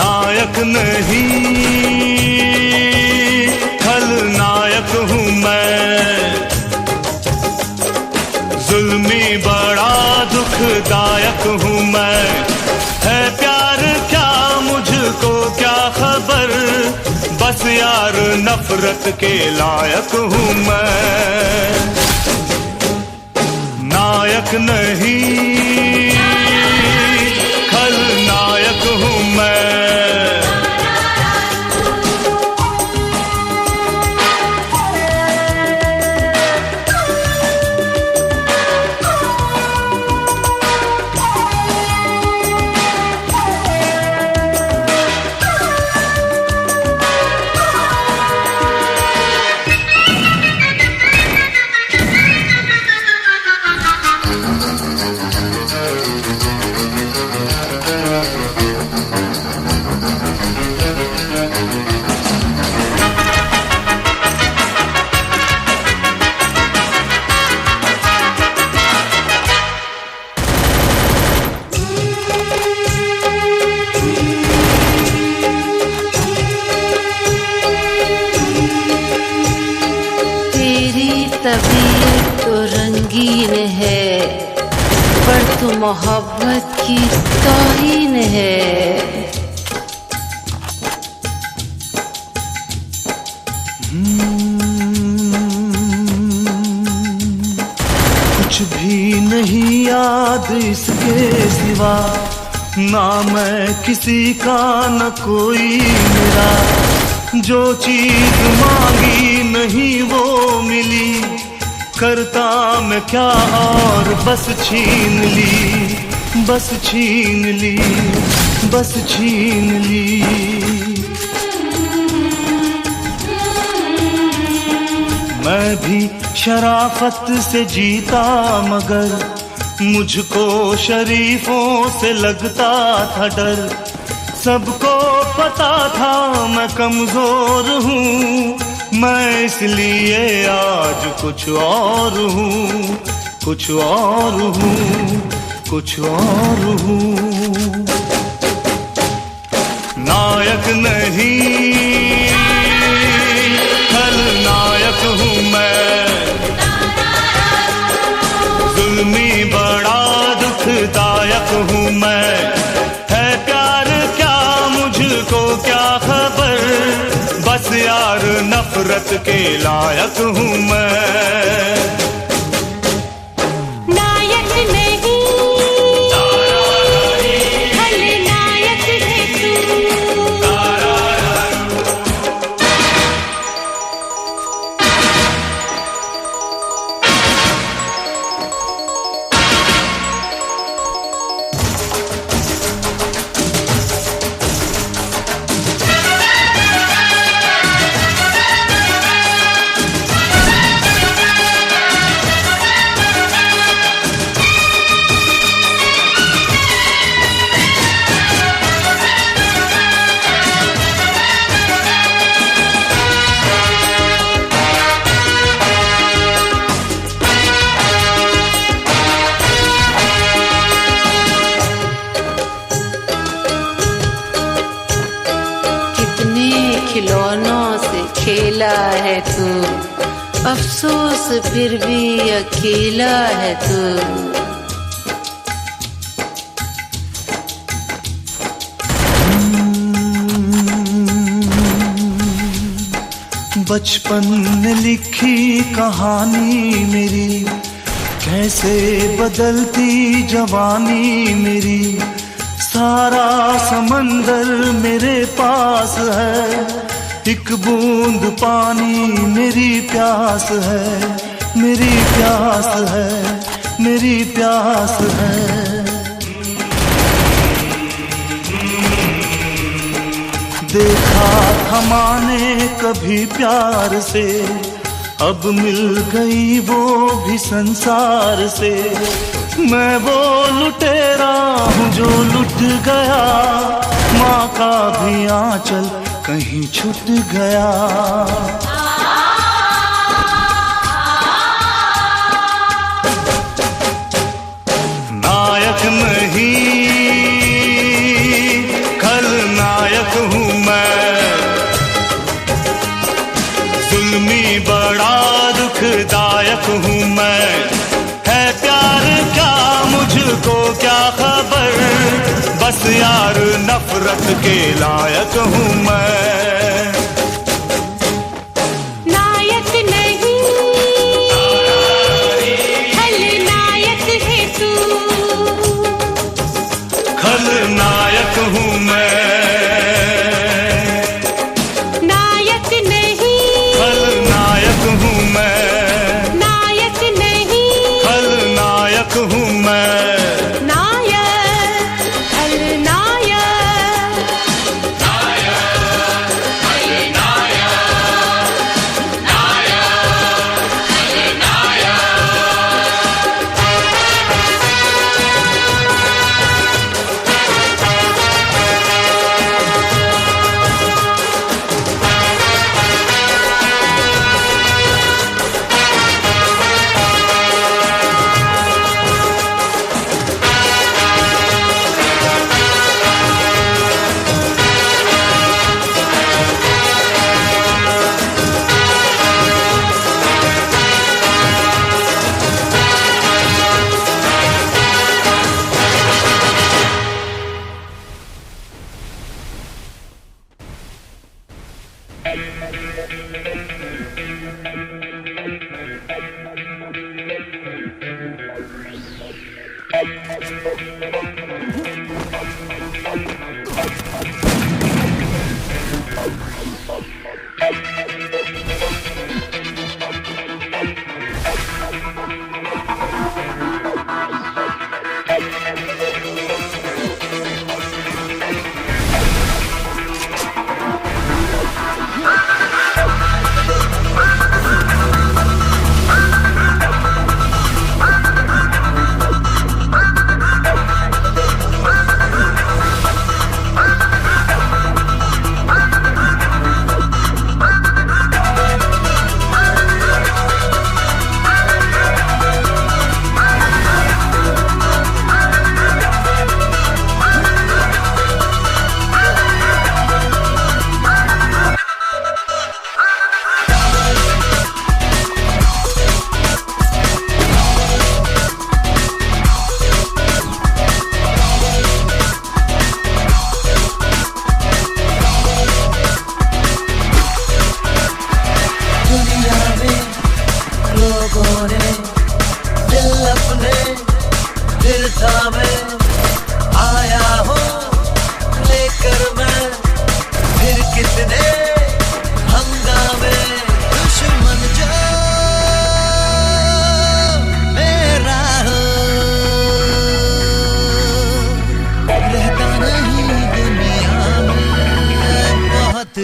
नायक नहीं खलनायक हूँ मैं। जुल्मी बड़ा दुखदायक हूँ मैं। है प्यार क्या मुझको क्या खबर, बस यार नफरत के लायक हूँ मैं। नायक नहीं खलनायक हूँ मैं। तबीयत तो रंगीन है, पर तू मोहब्बत की तौहीन है। कुछ भी नहीं याद इसके सिवा, ना मैं किसी का न कोई मेरा। जो चीज मांगी नहीं वो मिली, करता मैं क्या और बस छीन ली, बस छीन ली, बस छीन ली। मैं भी शराफत से जीता मगर मुझको शरीफों से लगता था डर। सबको पता था मैं कमजोर हूँ, मैं इसलिए आज कुछ और हूँ, कुछ और हूँ, कुछ और हूँ। नायक नहीं खलनायक हूँ मैं। जुल्मी बड़ा दुखदायक हूँ मैं। मुझको क्या खबर, बस यार नफरत के लायक हूँ मैं। नायक नहीं खलनायक है तू। खिलौनों से खेला है तू, अफसोस फिर भी अकेला है तू। बचपन में लिखी कहानी मेरी, कैसे बदलती जवानी मेरी। सारा समंदर मेरे पास है, एक बूंद पानी मेरी प्यास है, मेरी प्यास है, मेरी प्यास है। देखा था माने कभी प्यार से, अब मिल गई वो भी संसार से। मैं वो लुटेरा हूँ जो लुट गया, माँ का भी आंचल कहीं छूट गया। नायक नहीं खलनायक लायक हूँ मैं। है प्यार क्या मुझको क्या खबर, बस यार नफरत के लायक हूँ मैं। नायक नहीं खलनायक है तू, खलनायक हूँ मैं। नायक नहीं खलनायक हूँ मैं। नायक नहीं खलनायक हूँ मैं। नायक खलनायक।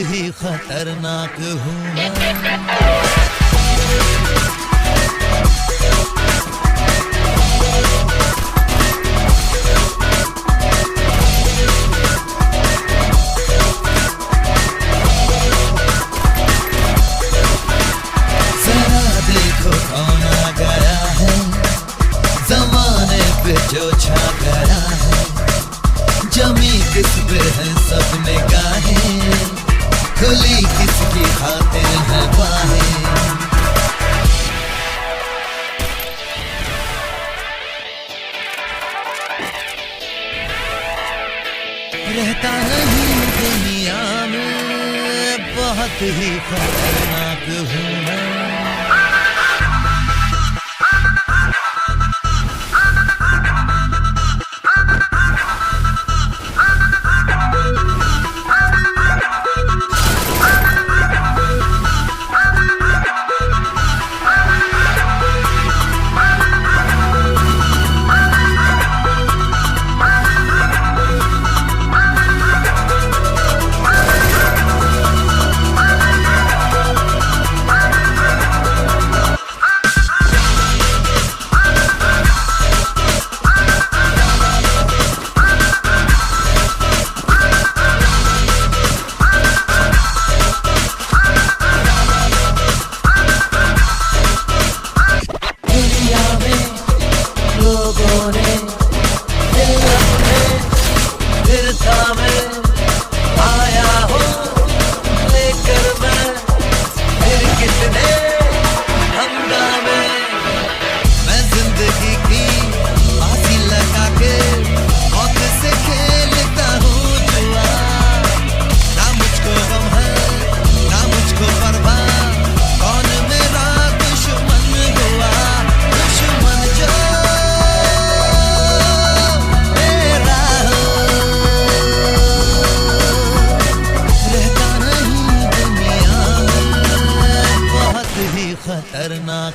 ही खतरनाक हूँ मैं। जरा देखो कौन आ गया है, जमाने पे जो छा गया है। जमी किस पे है सब निगाहें, खुली किसकी खातिर है बाहें। रहता नहीं दुनिया में, बहुत ही खतरनाक हूँ मैं।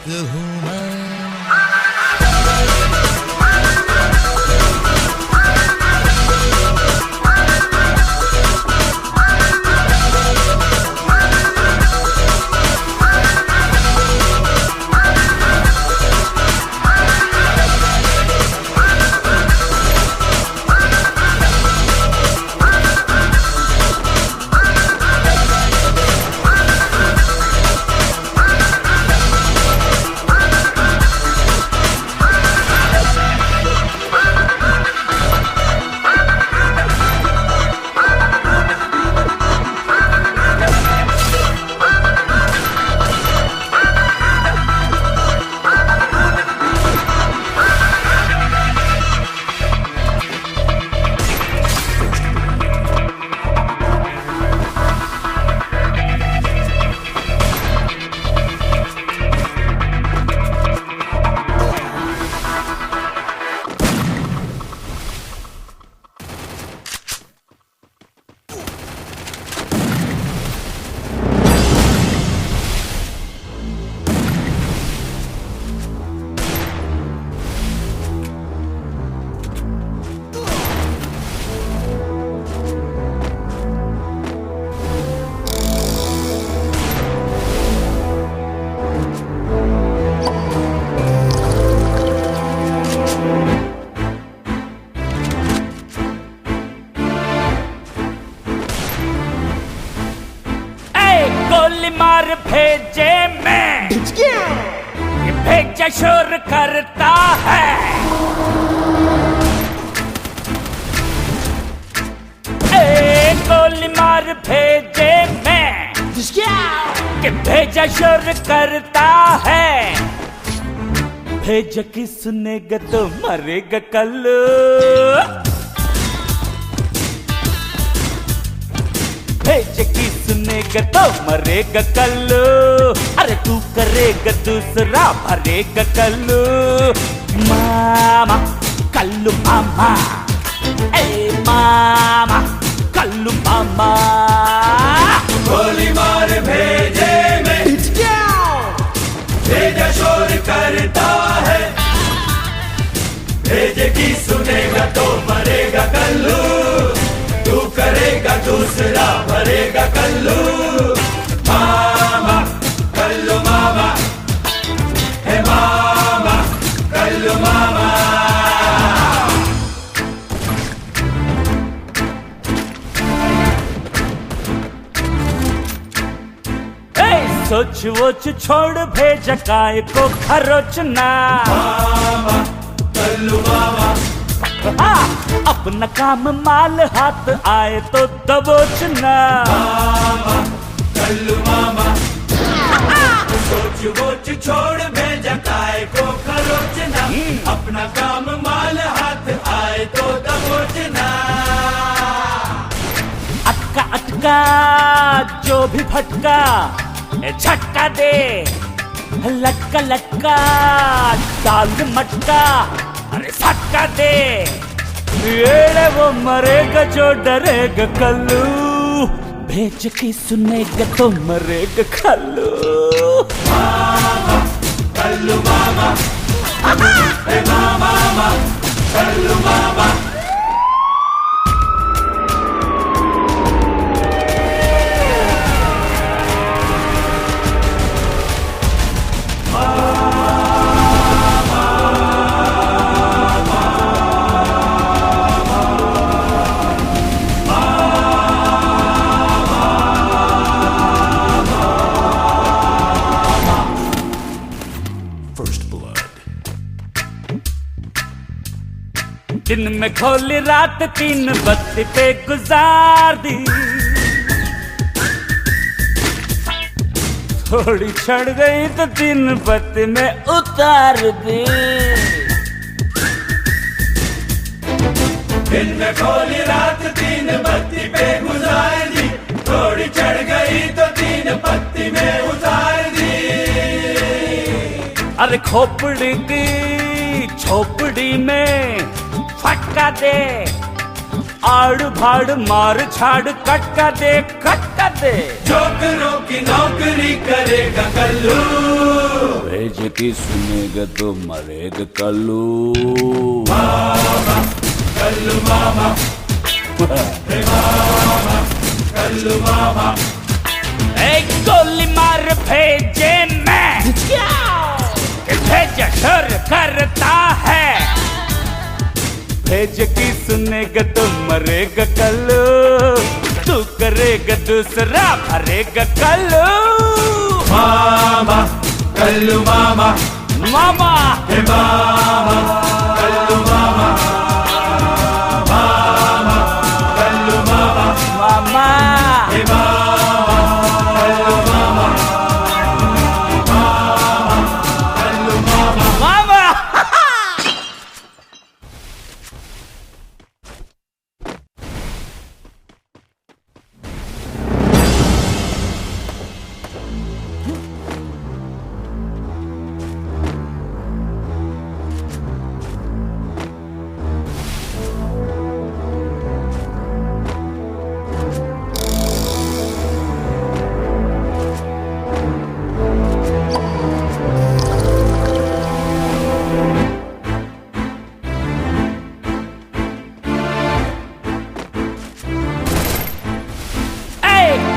नायक हूँ मैं। गोली मार भेजे मैं, ये भेजा शोर करता है। गोली मार भेजे मैं, ये भेजा शोर करता है। भेजा की सुनेगा तो मरेगा कल, भेज की सुनेगा तो मरेगा कल। अरे तू करेगा दूसरा भरेगा कल। मामा कल्लू मामा, ए मामा कल्लू मामा। गोली मार भेजे में, भेजा शोर करता है। भेजे की सुनेगा तो मरेगा कल्लू, तू करेगा दूसरा भरेगा कल्लू। मामा कल्लू मामा, है मामा कल्लू मामा। सोच वोच छोड़ भेजा काय को खरोचना। मामा कल्लू मामा, अपना काम माल हाथ आए तो दबोचना। मामा कल्लू मामा, सोच वोच छोड़ भेजा काय को खरोचना। अपना काम माल हाथ आए तो दबोचना। अटका अटका जो भी भटका झटका दे। लटका लटका डाल मटका, अरे झटका दे। ये वो मरेगा जो डरेगा कल्लू, भेज की सुनेगा तो मरेगा कल्लू। मामा कल्लू मामा, हे मामा कल्लू मामा। दिन में खोली रात 3 बत्ती पे गुजार दी। थोड़ी चढ़ गई तो 3 बत्ती में उतार दी। दिन में खोली रात 3 बत्ती पे गुजार दी। थोड़ी चढ़ गई तो 3 बत्ती में उतार दी। अरे खोपड़ी की झोपड़ी में फटका दे आड़ भाड़ मार झाड़ कटका दे कटका दे। जोकरों की नौकरी करेगा कल्लू, भेज की सुनेगा तो मरेगा कल्लू। मामा कल्लू मामा, हे मामा कल्लू मामा। एक गोली मार भेजे मैं, भेज शुरू करता है। भेज की सुनेगा तो मरेगा कल्लू, तू करेगा दूसरा भरेगा कल्लू। मामा कल्लू मामा, मामा हे मामा कल्लू मामा, मामा कल्लू मामा, मामा हे मामा कल्लू मामा, मामा कल्लू मामा। मामा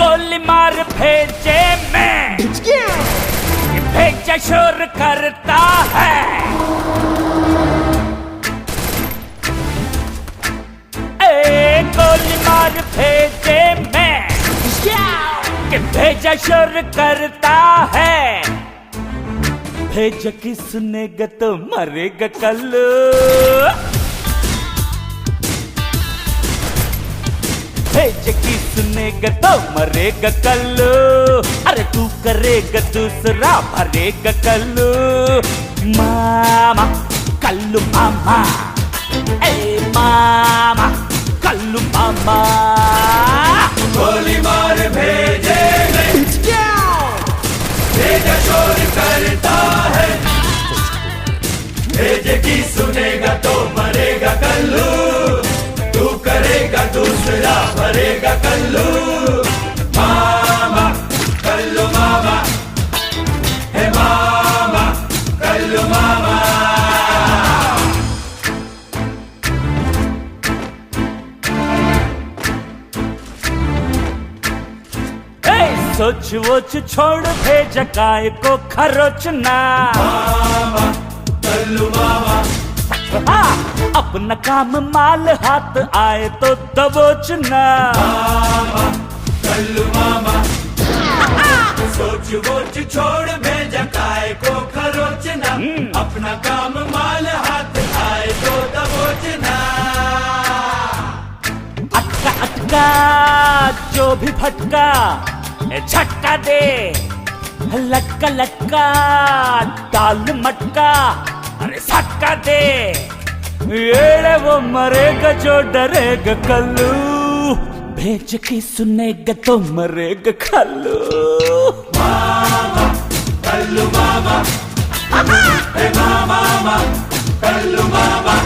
गोली मार भेजे मैं, भेजा शोर करता है। ए गोली मार भेजे मैं, कि भेजा शोर करता है। भेज की सुनेगा तो मरेगा कल्लू, भेज की सुनेगा तो मरेगा कल्लू। अरे तू करेगा दूसरा भरेगा कल्लू। मामा कल्लू मामा, ए मामा कल्लू मामा। गोली मार भेजे में, भेजा शोर करता है। भेजे की सुनेगा तो मरेगा कल्लू, तू करेगा दूसरा भरेगा कल्लू। मामा कल्लू मामा, हे मामा कल्लू मामा। सोच वोच छोड़ भेजा काय को खरोचना। मामा कल्लू मामा, अपना काम माल हाथ आए तो दबोचना। मामा कल्लू मामा। सोच वोच छोड़ भेजा काय को खरोचना, अपना काम माल हाथ आए तो दबोचना। अटका अटका जो भी भटका झटका दे, लटका लटका डाल मटका, अरे सटका दे। येड़े वो मरेगा जो डरेगा कल्लू, भेज की सुनेगा तो मरेगा कल्लू। मामा कल्लू मामा, हे मामा कल्लू मामा।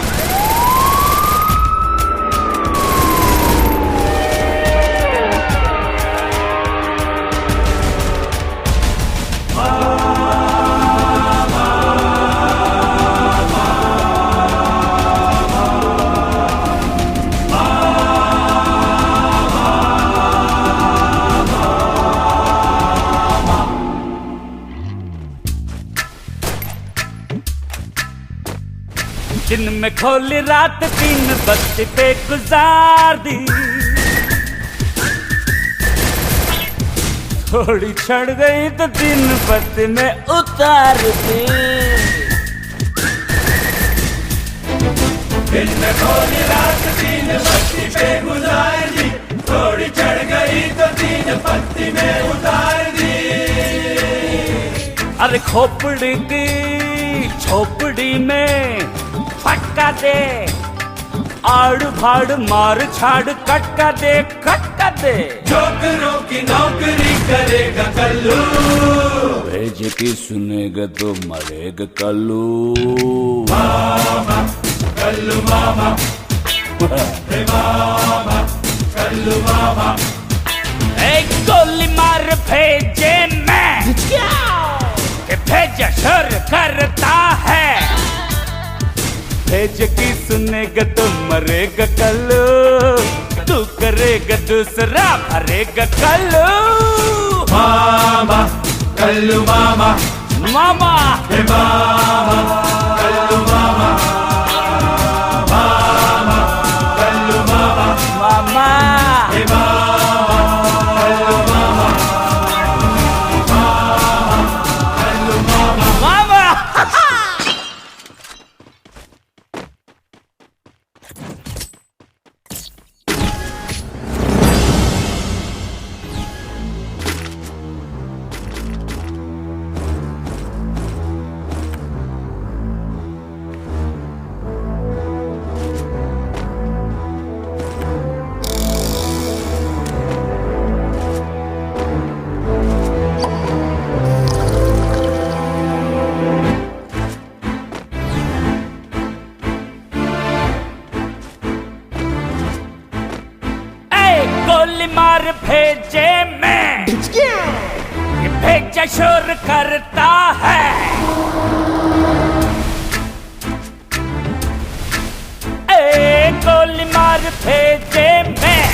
दिन में खोली रात 3 बत्ती पे गुजार दी, थोड़ी चढ़ गई तो 3 बत्ती में उतार दी। दिन में खोली रात 3 बत्ती पे गुजार दी, थोड़ी चढ़ गई तो 3 बत्ती में उतार दी। अरे खोपड़ी की झोपड़ी में फटका दे, आड़ भाड़ मार झाड़ कटका दे कटका दे। जोकरों की नौकरी करेगा कल्लू, भेज की सुनेगा तो मरेगा कल्लू। मामा कल्लू मामा, हे मामा कल्लू मामा एक गोली मार भेजे मैं कि भेजा शुर करता है, भेज की सुनेगा तो मरेगा कल्लू, तू करेगा दूसरा भरेगा कल्लू। मामा कल्लू मामा मामा हे मामा कल्लू मामा मामा कल्लू मामा मामा हे मामा कल्लू मामा मामा कल्लू मामा मामा गोली मार भेजे मैं ये भेजा शोर करता है, ए गोली मार भेजे मैं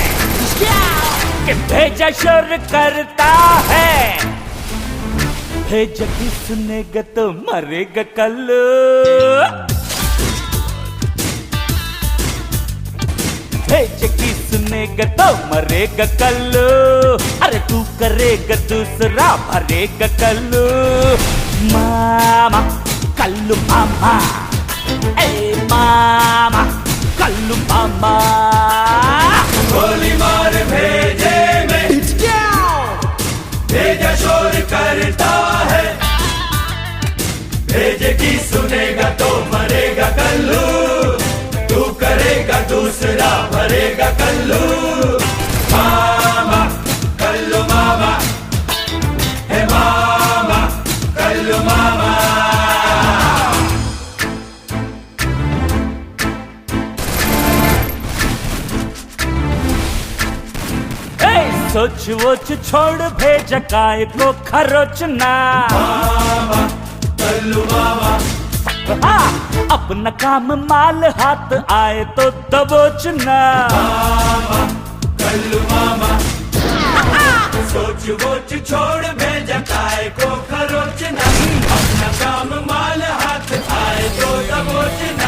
कि भेजा शोर करता है, भेजा की सुनेगा तो मरेगा कल्लू, भेज की सुनेगा तो मरेगा कल्लू, अरे तू करेगा दूसरा भरेगा कल्लू। मामा कल्लू मामा ए मामा कल्लू मामा गोली मार भेजे में भेजा शोर करता है, भेजे की सुनेगा तो मरेगा कल्लू, तू करेगा दूसरा भरेगा कल्लू। मामा कल्लू मामा हे मामा कल्लू मामा सोच वोच छोड़ भेजा काय को खरोचना, मामा कल्लू मामा हाँ, अपना काम माल हाथ आए तो दबोचना, मामा कल्लू मामा सोच वोच छोड़ भेजा काय को खरोचना, अपना काम माल हाथ आए तो दबोचना।